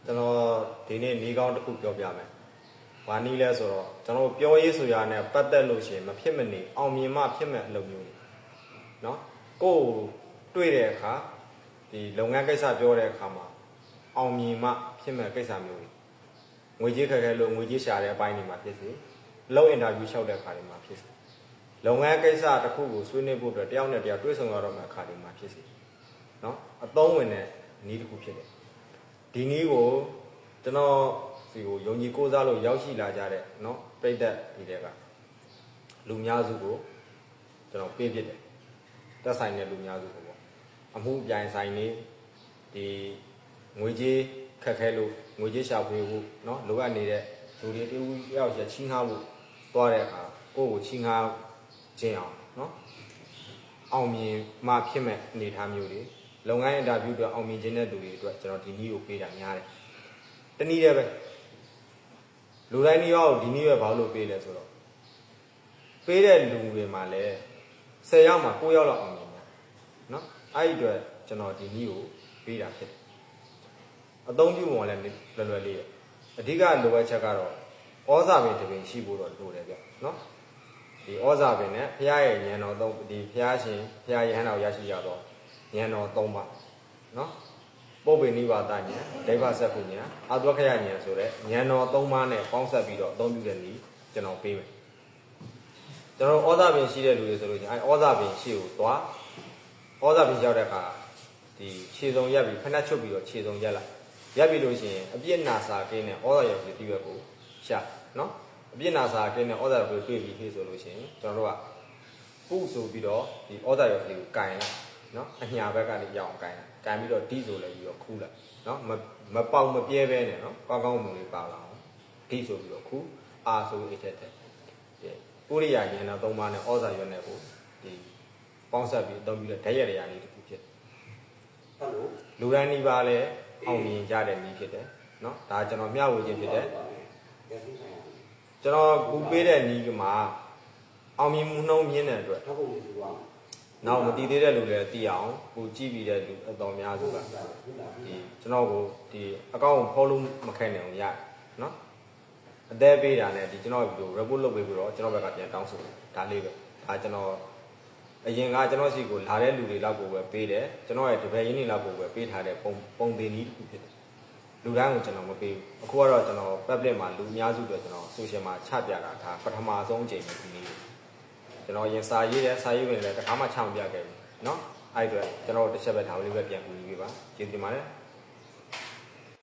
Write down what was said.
ကျွန်တော်ဒီနေ့နီးကောင်းတစ်ခုပြောပြမယ်။ဘာနီးလဲဆိုတော့ကျွန်တော်ပြောရေးဆိုရနဲ့ပတ်သက်လို့ရှိရင်မဖြစ်မနေအောင်မြင်မှဖြစ်မဲ့အလုပ်မျိုး။နော်။ကိုယ်တွေ့တဲ့အခါဒီလုပ်ငန်းကိစ္စပြောတဲ့အခါမှာအောင်မြင်မှဖြစ်မဲ့ကိစ္စမျိုးတွေ။ငွေကြေးခက်ခဲလို့ငွေကြေးရှာတဲ့အပိုင်းတွေမှာဖြစ်စေ။လုပ်အင်တာဗျူးလျှောက်တဲ့အခါတွေမှာဖြစ်စေ။လုပ်ငန်းကိစ္စတစ်ခုကိုဆွေးနွေးဖို့အတွက်တယောက်နဲ့တယောက်တွေ့ဆုံရတော့မယ့်အခါတွေမှာဖြစ်စေ။နော်။အသုံးဝင်တဲ့နည်းတစ်ခုဖြစ်တယ်။ဒီနည်းကိုကျွန်တော်စီကိုယုံကြည်ကိုးစားလို့ရောက်ရှိလာကြတဲ့နော်ပြိတ္တဒီတဲ့ကလူများစုကိုကျွန်တော်ပေးပြတယ်တက်ဆိုင်တဲ့လူများစုကိုပေါ့အမှုပြိုင်ဆိုင်နေဒီငွေကြေးခက်ခဲလို့ငွေကြေးရှာဖွေဖို့နော်လိုအပ်နေတဲ့လူတွေတူတယောက်ချက်ချင်းငှားဖို့သွားတဲ့အခါကိုယ့်ကိုချင်းငှားခြင်းအောင်နော်အောင်မြင်မှဖြစ်မဲ့အနေအထားမျိုးတွေလုပ်ငန်းအင်တာဗျူးတွေအောင်မြင်ခြင်းတဲ့လူတွေအတွက်ကျွန်တော်ဒီနည်းကိုပေးတာများတယ်တနည်းတည်းပဲလူတိုင်းနည်းရောဒီနည်းပဲဘာလို့ပေးလဲဆိုတော့ပေးတဲ့လူတွေမှာလည်း10ယောက်မှာ9ယောက်လောက်အောင်မြင်တယ်နော်အဲ့ဒီအတွက်ကျွန်တော်ဒီနည်းကိုပေးတာဖြစ်တယ်အသုံးပြုပုံကလည်းလွယ်လွယ်လေးတယ်အဓိကလိုအပ်ချက်ကတော့ဩဇာပင်တစ်ပင်ရှိဖို့တော့လိုတယ်ဗျနော်ဒီဩဇာပင်နဲ့ဘုရားရဲ့ဉာဏ်တော်သုံးဒီဘုရားရှင်ဘုရားယဟန်တော်ရရှိရတော့ဉာဏ်တော်3ပါနော်ပုပ္ပေနိဗ္ဗာန်ဉာဏ်ဒိဗ္ဗစက္ခုဉာဏ်အာသဝခယဉာဏ်ဆိုတဲ့ဉာဏ်တော်3ပါးနဲ့ပေါင်းစပ်ပြီးတော့အသုံးပြုတဲ့နည်းကျွန်တော်ပေးမယ်ကျွန်တော်ဩဇာပင်ရှိတဲ့လူတွေဆိုလို့ရှိရင်အဲဩဇာပင်ရှိကိုသွားဩဇာပင်ရောက်တဲ့အခါဒီခြေစုံရက်ပြီးဖနှက်ချုပ်ပြီးတော့ခြေစုံရက်လိုက်ရက်ပြီးလို့ရှိရင်အပြစ်နာစာကင်းနဲ့ဩဇာရောက်ပြီးဒီဘက်ကိုရှာနော်အပြစ်နာစာကင်းနဲ့ဩဇာရောက်ပြီးတွေ့ပြီးခေဆိုလို့ရှိရင်ကျွန်တော်တို့ကပုဆိုပြီးတော့ဒီဩဇာရောက်ပြီးကိုကင်လိုက်နော်အညာဘက်ကနေရအောင်ကင်ပြီးတော့ဒီဆိုလည်းပြီးတော့ခူးလိုက်နော်မပေါက်မပြဲပဲနဲ့နော်ကောင်းကောင်းမွန်လေးပါလာအောင်ဒီဆိုပြီးတော့ခူးအာဆိုအိတ်ထက်ပုရိယာဉာဏ်တော်3ပါးနဲ့ဩဇာရွက်နဲ့ကိုဒီပေါင်းဆက်ပြီးအသုံးပြုတဲ့ဓာတ်ရည်ရာလေးတစ်ခုဖြစ်ဟုတ်လို့လူတိုင်းဒီပါလဲအောင်မြင်ကြတဲ့နည်းဖြစ်တယ်နော်ဒါကျွန်တော်မျှဝေခြင်းဖြစ်တယ်ကျွန်တော်ကူပေးတဲ့နည်းကမှာအောင်မြင်မှုနှုံးမြင့်တဲ့အတွက်နောက်မတည်သေးတဲ့လူတွေတည်အောင်ကိုကြည့်ပြီးတဲ့လူအတော်များစုကဒီကျွန်တော်ကိုဒီအကောင့်ကိုဖော်လို့မခိုင်နိုင်အောင်ရတယ်နော်အသေးပေးတာနဲ့ဒီကျွန်တော်ကို report လုပ်ပေးပြီးတော့ကျွန်တော်ဘက်ကပြန်တောင်းဆိုဒါလေးပဲဒါကျွန်တော်အရင်ကကျွန်တော်စီကိုလာတဲ့လူတွေလောက်ကိုပဲပေးတယ်ကျွန်တော်ရဲ့တပည့်ရင်းတွေလောက်ကိုပဲပေးထားတဲ့ပုံသင်နည်းတစ်ခုဖြစ်တယ်လူတိုင်းကိုကျွန်တော်မပေးဘူးအခုကတော့ကျွန်တော် public မှာလူအများစုတွေကျွန်တော် social မှာချပြတာဒါပထမဆုံးအချိန်ပဲဒီနေ့ကျွန်တော်ရင်စာရေးတယ်စာရေးဝင်လည်းတစ်ခါမှချမပြခဲ့ဘူးเนาะအဲ့အတွက်ကျွန်တော်တစ်ချက်ပဲဒါလေးပဲပြန်ကူညီပေးပါကျေးဇူးတင်ပါတယ်